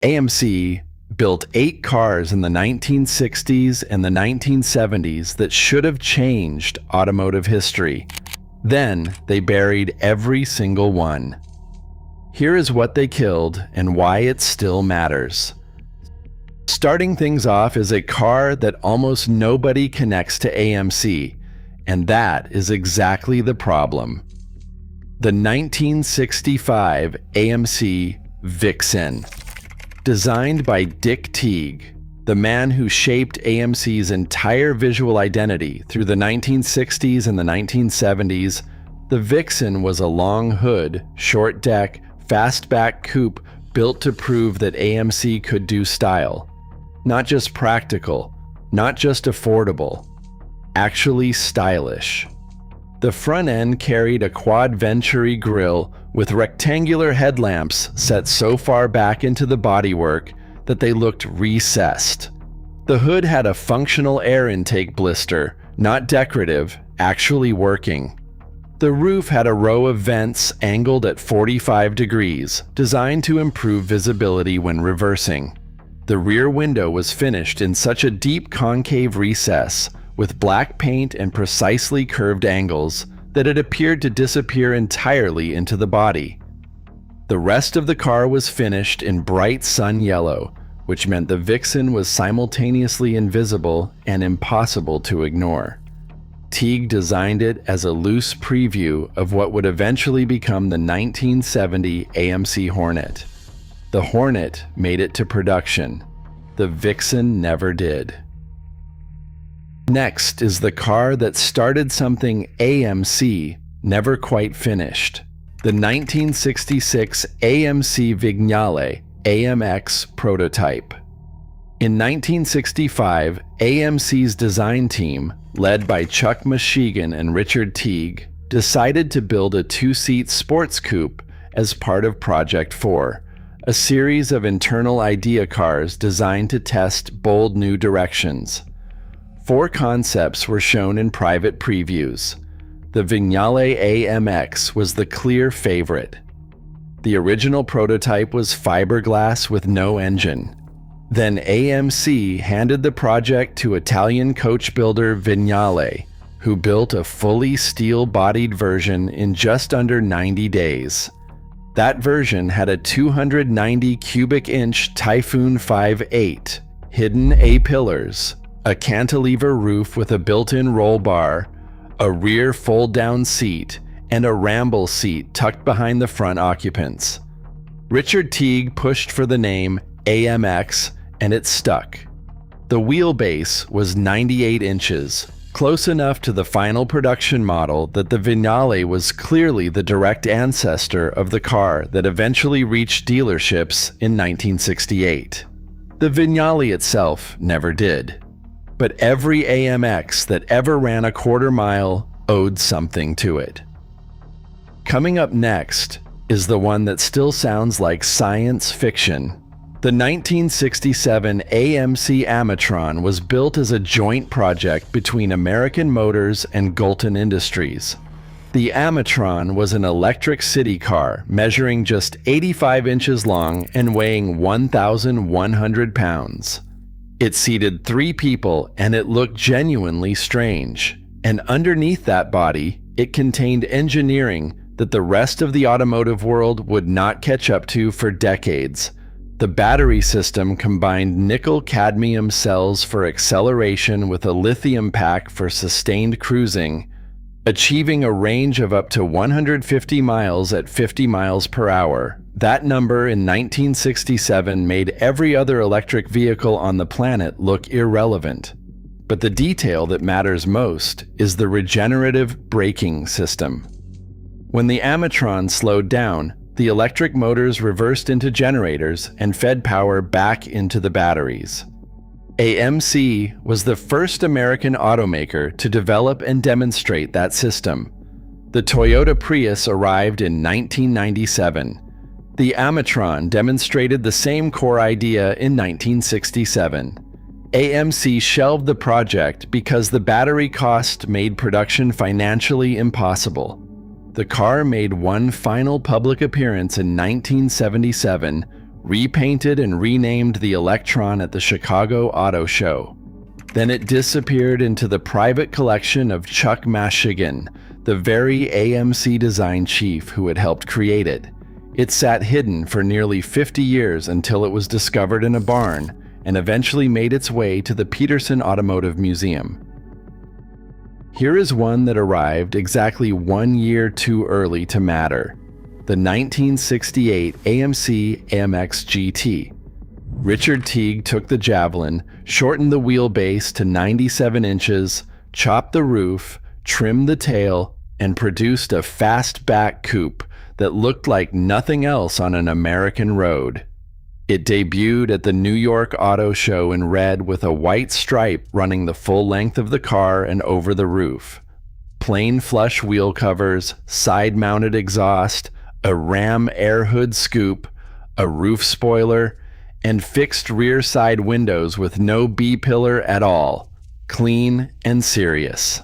AMC built 8 cars in the 1960s and the 1970s that should have changed automotive history. Then they buried every single one. Here is what they killed and why it still matters. Starting things off is a car that almost nobody connects to AMC, and that is exactly the problem. The 1965 AMC Vixen. Designed by Dick Teague, the man who shaped AMC's entire visual identity through the 1960s and the 1970s, the Vixen was a long hood, short deck, fastback coupe built to prove that AMC could do style. Not just practical, not just affordable, actually stylish. The front end carried a quad venturi grille with rectangular headlamps set so far back into the bodywork that they looked recessed. The hood had a functional air intake blister, not decorative, actually working. The roof had a row of vents angled at 45 degrees, designed to improve visibility when reversing. The rear window was finished in such a deep concave recess, with black paint and precisely curved angles, that it appeared to disappear entirely into the body. The rest of the car was finished in bright sun yellow, which meant the Vixen was simultaneously invisible and impossible to ignore. Teague designed it as a loose preview of what would eventually become the 1970 AMC Hornet. The Hornet made it to production. The Vixen never did. Next is the car that started something AMC never quite finished. The 1966 AMC Vignale AMX Prototype. In 1965, AMC's design team, led by Chuck Muskegon and Richard Teague, decided to build a 2-seat sports coupe as part of Project 4, a series of internal idea cars designed to test bold new directions. 4 concepts were shown in private previews. The Vignale AMX was the clear favorite. The original prototype was fiberglass with no engine. Then AMC handed the project to Italian coach builder Vignale, who built a fully steel-bodied version in just under 90 days. That version had a 290 cubic inch Typhoon 5.8, hidden A-pillars, a cantilever roof with a built-in roll bar, a rear fold-down seat, and a ramble seat tucked behind the front occupants. Richard Teague pushed for the name AMX, and it stuck. The wheelbase was 98 inches, close enough to the final production model that the Vignale was clearly the direct ancestor of the car that eventually reached dealerships in 1968. The Vignale itself never did. But every AMX that ever ran a quarter mile owed something to it. Coming up next is the one that still sounds like science fiction. The 1967 AMC Amitron was built as a joint project between American Motors and Gulton Industries. The Amitron was an electric city car measuring just 85 inches long and weighing 1,100 pounds. It seated 3 people and it looked genuinely strange. And underneath that body, it contained engineering that the rest of the automotive world would not catch up to for decades. The battery system combined nickel-cadmium cells for acceleration with a lithium pack for sustained cruising, achieving a range of up to 150 miles at 50 miles per hour. That number in 1967 made every other electric vehicle on the planet look irrelevant. But the detail that matters most is the regenerative braking system. When the Amitron slowed down, the electric motors reversed into generators and fed power back into the batteries. AMC was the first American automaker to develop and demonstrate that system. The Toyota Prius arrived in 1997. The Amitron demonstrated the same core idea in 1967. AMC shelved the project because the battery cost made production financially impossible. The car made one final public appearance in 1977, repainted and renamed the Electron at the Chicago Auto Show. Then it disappeared into the private collection of Chuck Mashigan, the very AMC design chief who had helped create it. It sat hidden for nearly 50 years until it was discovered in a barn and eventually made its way to the Peterson Automotive Museum. Here is one that arrived exactly 1 year too early to matter: the 1968 AMC AMX-GT. Richard Teague took the Javelin, shortened the wheelbase to 97 inches, chopped the roof, trimmed the tail, and produced a fastback coupe that looked like nothing else on an American road. It debuted at the New York Auto Show in red with a white stripe running the full length of the car and over the roof. Plain flush wheel covers, side-mounted exhaust, a ram air hood scoop, a roof spoiler, and fixed rear side windows with no B-pillar at all. Clean and serious.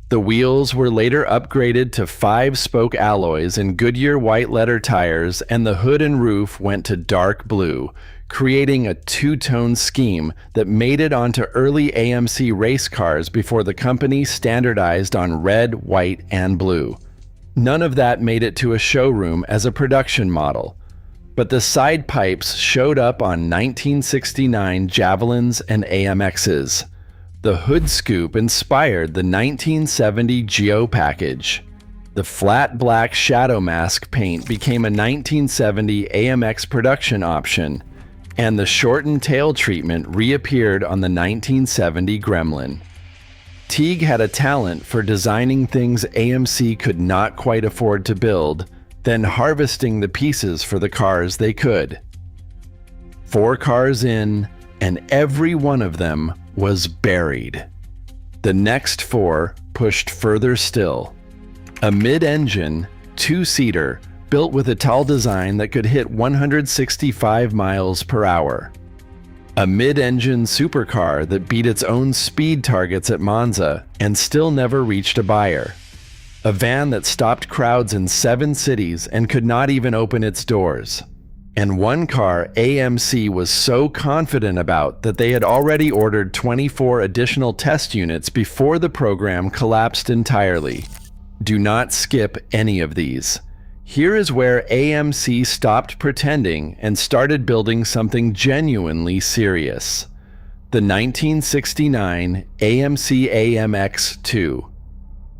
The wheels were later upgraded to 5-spoke alloys and Goodyear white letter tires, and the hood and roof went to dark blue, creating a two-tone scheme that made it onto early AMC race cars before the company standardized on red, white, and blue. None of that made it to a showroom as a production model, but the side pipes showed up on 1969 Javelins and AMXs. The hood scoop inspired the 1970 Geo package. The flat black shadow mask paint became a 1970 AMX production option, and the shortened tail treatment reappeared on the 1970 Gremlin. Teague had a talent for designing things AMC could not quite afford to build, then harvesting the pieces for the cars they could. 4 cars in, and every one of them was buried. The next 4 pushed further still. A mid-engine, 2-seater, built with a tall design that could hit 165 miles per hour. A mid-engine supercar that beat its own speed targets at Monza and still never reached a buyer. A van that stopped crowds in 7 cities and could not even open its doors. And one car AMC was so confident about that they had already ordered 24 additional test units before the program collapsed entirely. Do not skip any of these. Here is where AMC stopped pretending and started building something genuinely serious. The 1969 AMC AMX-2.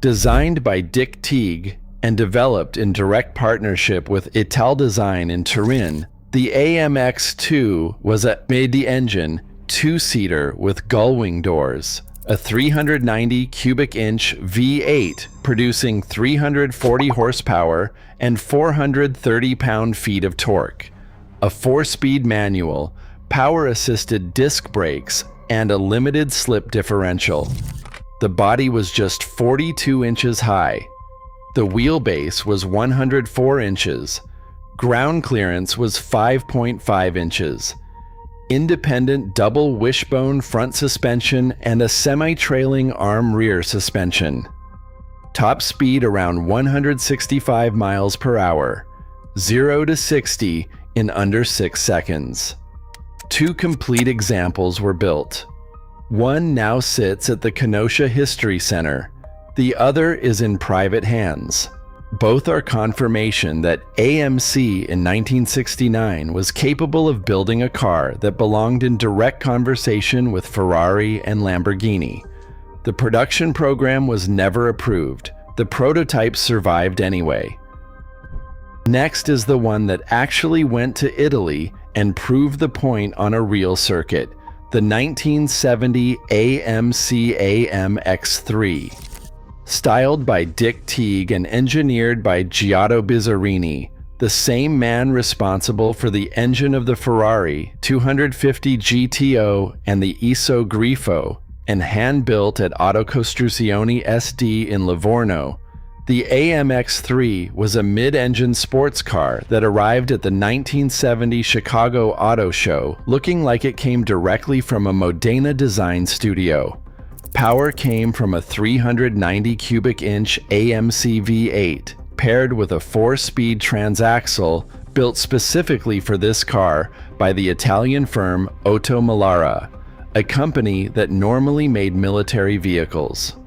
Designed by Dick Teague and developed in direct partnership with Italdesign in Turin, the AMX-2 was a mid-engine, 2-seater with gullwing doors, a 390 cubic inch V8 producing 340 horsepower and 430 pound-feet of torque, a 4-speed manual, power-assisted disc brakes, and a limited slip differential. The body was just 42 inches high. The wheelbase was 104 inches. Ground clearance was 5.5 inches. Independent double wishbone front suspension and a semi-trailing arm rear suspension. Top speed around 165 miles per hour. 0 to 60 in under 6 seconds. 2 complete examples were built. One now sits at the Kenosha History Center. The other is in private hands. Both are confirmation that AMC in 1969 was capable of building a car that belonged in direct conversation with Ferrari and Lamborghini. The production program was never approved. The prototype survived anyway. Next is the one that actually went to Italy and proved the point on a real circuit, the 1970 AMC AMX-3. Styled by Dick Teague and engineered by Giotto Bizzarini, the same man responsible for the engine of the Ferrari 250 GTO and the Iso Grifo, and hand-built at Autocostruzioni SD in Livorno, the AMX-3 was a mid-engine sports car that arrived at the 1970 Chicago Auto Show looking like it came directly from a Modena design studio. Power came from a 390 cubic inch AMC V8, paired with a 4-speed transaxle built specifically for this car by the Italian firm Automotive, a company that normally made military vehicles.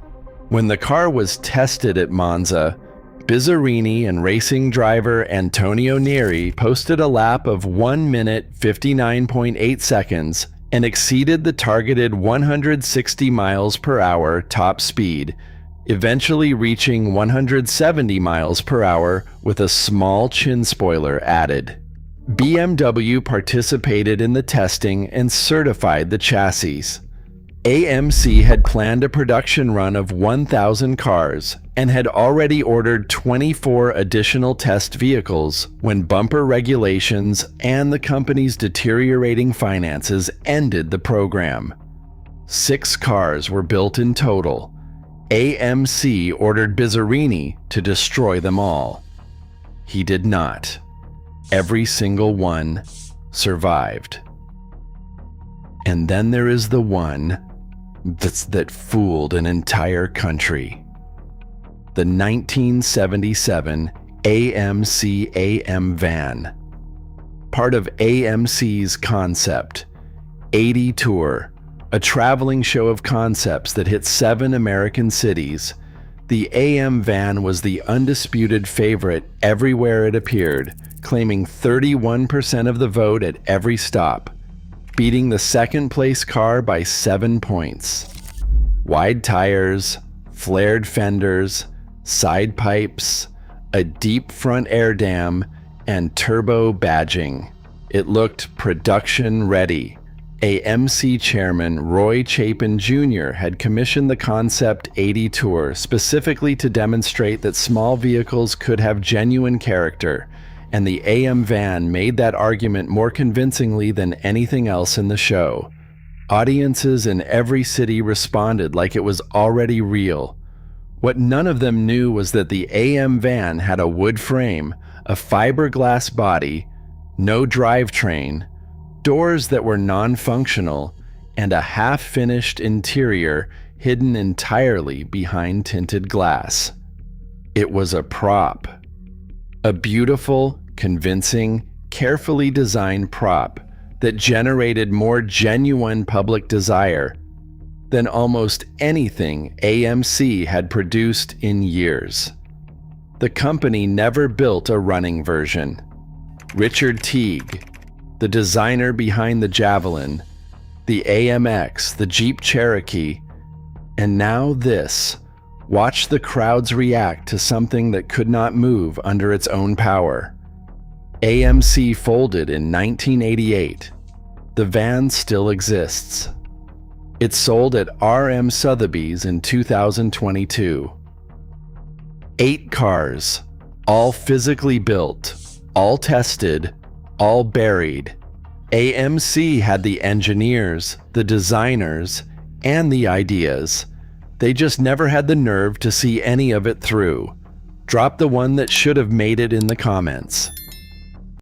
When the car was tested at Monza, Bizzarini and racing driver Antonio Neri posted a lap of 1 minute 59.8 seconds and exceeded the targeted 160 miles per hour top speed, eventually reaching 170 miles per hour with a small chin spoiler added. BMW participated in the testing and certified the chassis. AMC had planned a production run of 1,000 cars and had already ordered 24 additional test vehicles when bumper regulations and the company's deteriorating finances ended the program. 6 cars were built in total. AMC ordered Bizzarini to destroy them all. He did not. Every single one survived. And then there is the one that fooled an entire country. The 1977 AMC AM van. Part of AMC's concept, 80 Tour, a traveling show of concepts that hit 7 American cities. The AM van was the undisputed favorite everywhere it appeared, claiming 31% of the vote at every stop, beating the second-place car by 7 points. Wide tires, flared fenders, side pipes, a deep front air dam, and turbo badging. It looked production-ready. AMC chairman Roy Chapin Jr. had commissioned the Concept 80 Tour specifically to demonstrate that small vehicles could have genuine character, and the AM van made that argument more convincingly than anything else in the show. Audiences in every city responded like it was already real. What none of them knew was that the AM van had a wood frame, a fiberglass body, no drivetrain, doors that were non-functional, and a half-finished interior hidden entirely behind tinted glass. It was a prop. A beautiful, convincing, carefully designed prop that generated more genuine public desire than almost anything AMC had produced in years. The company never built a running version. Richard Teague, the designer behind the Javelin, the AMX, the Jeep Cherokee, and now this. Watch the crowds react to something that could not move under its own power. AMC folded in 1988. The van still exists. It sold at RM Sotheby's in 2022. 8 cars, all physically built, all tested, all buried. AMC had the engineers, the designers, and the ideas. They just never had the nerve to see any of it through. Drop the one that should have made it in the comments.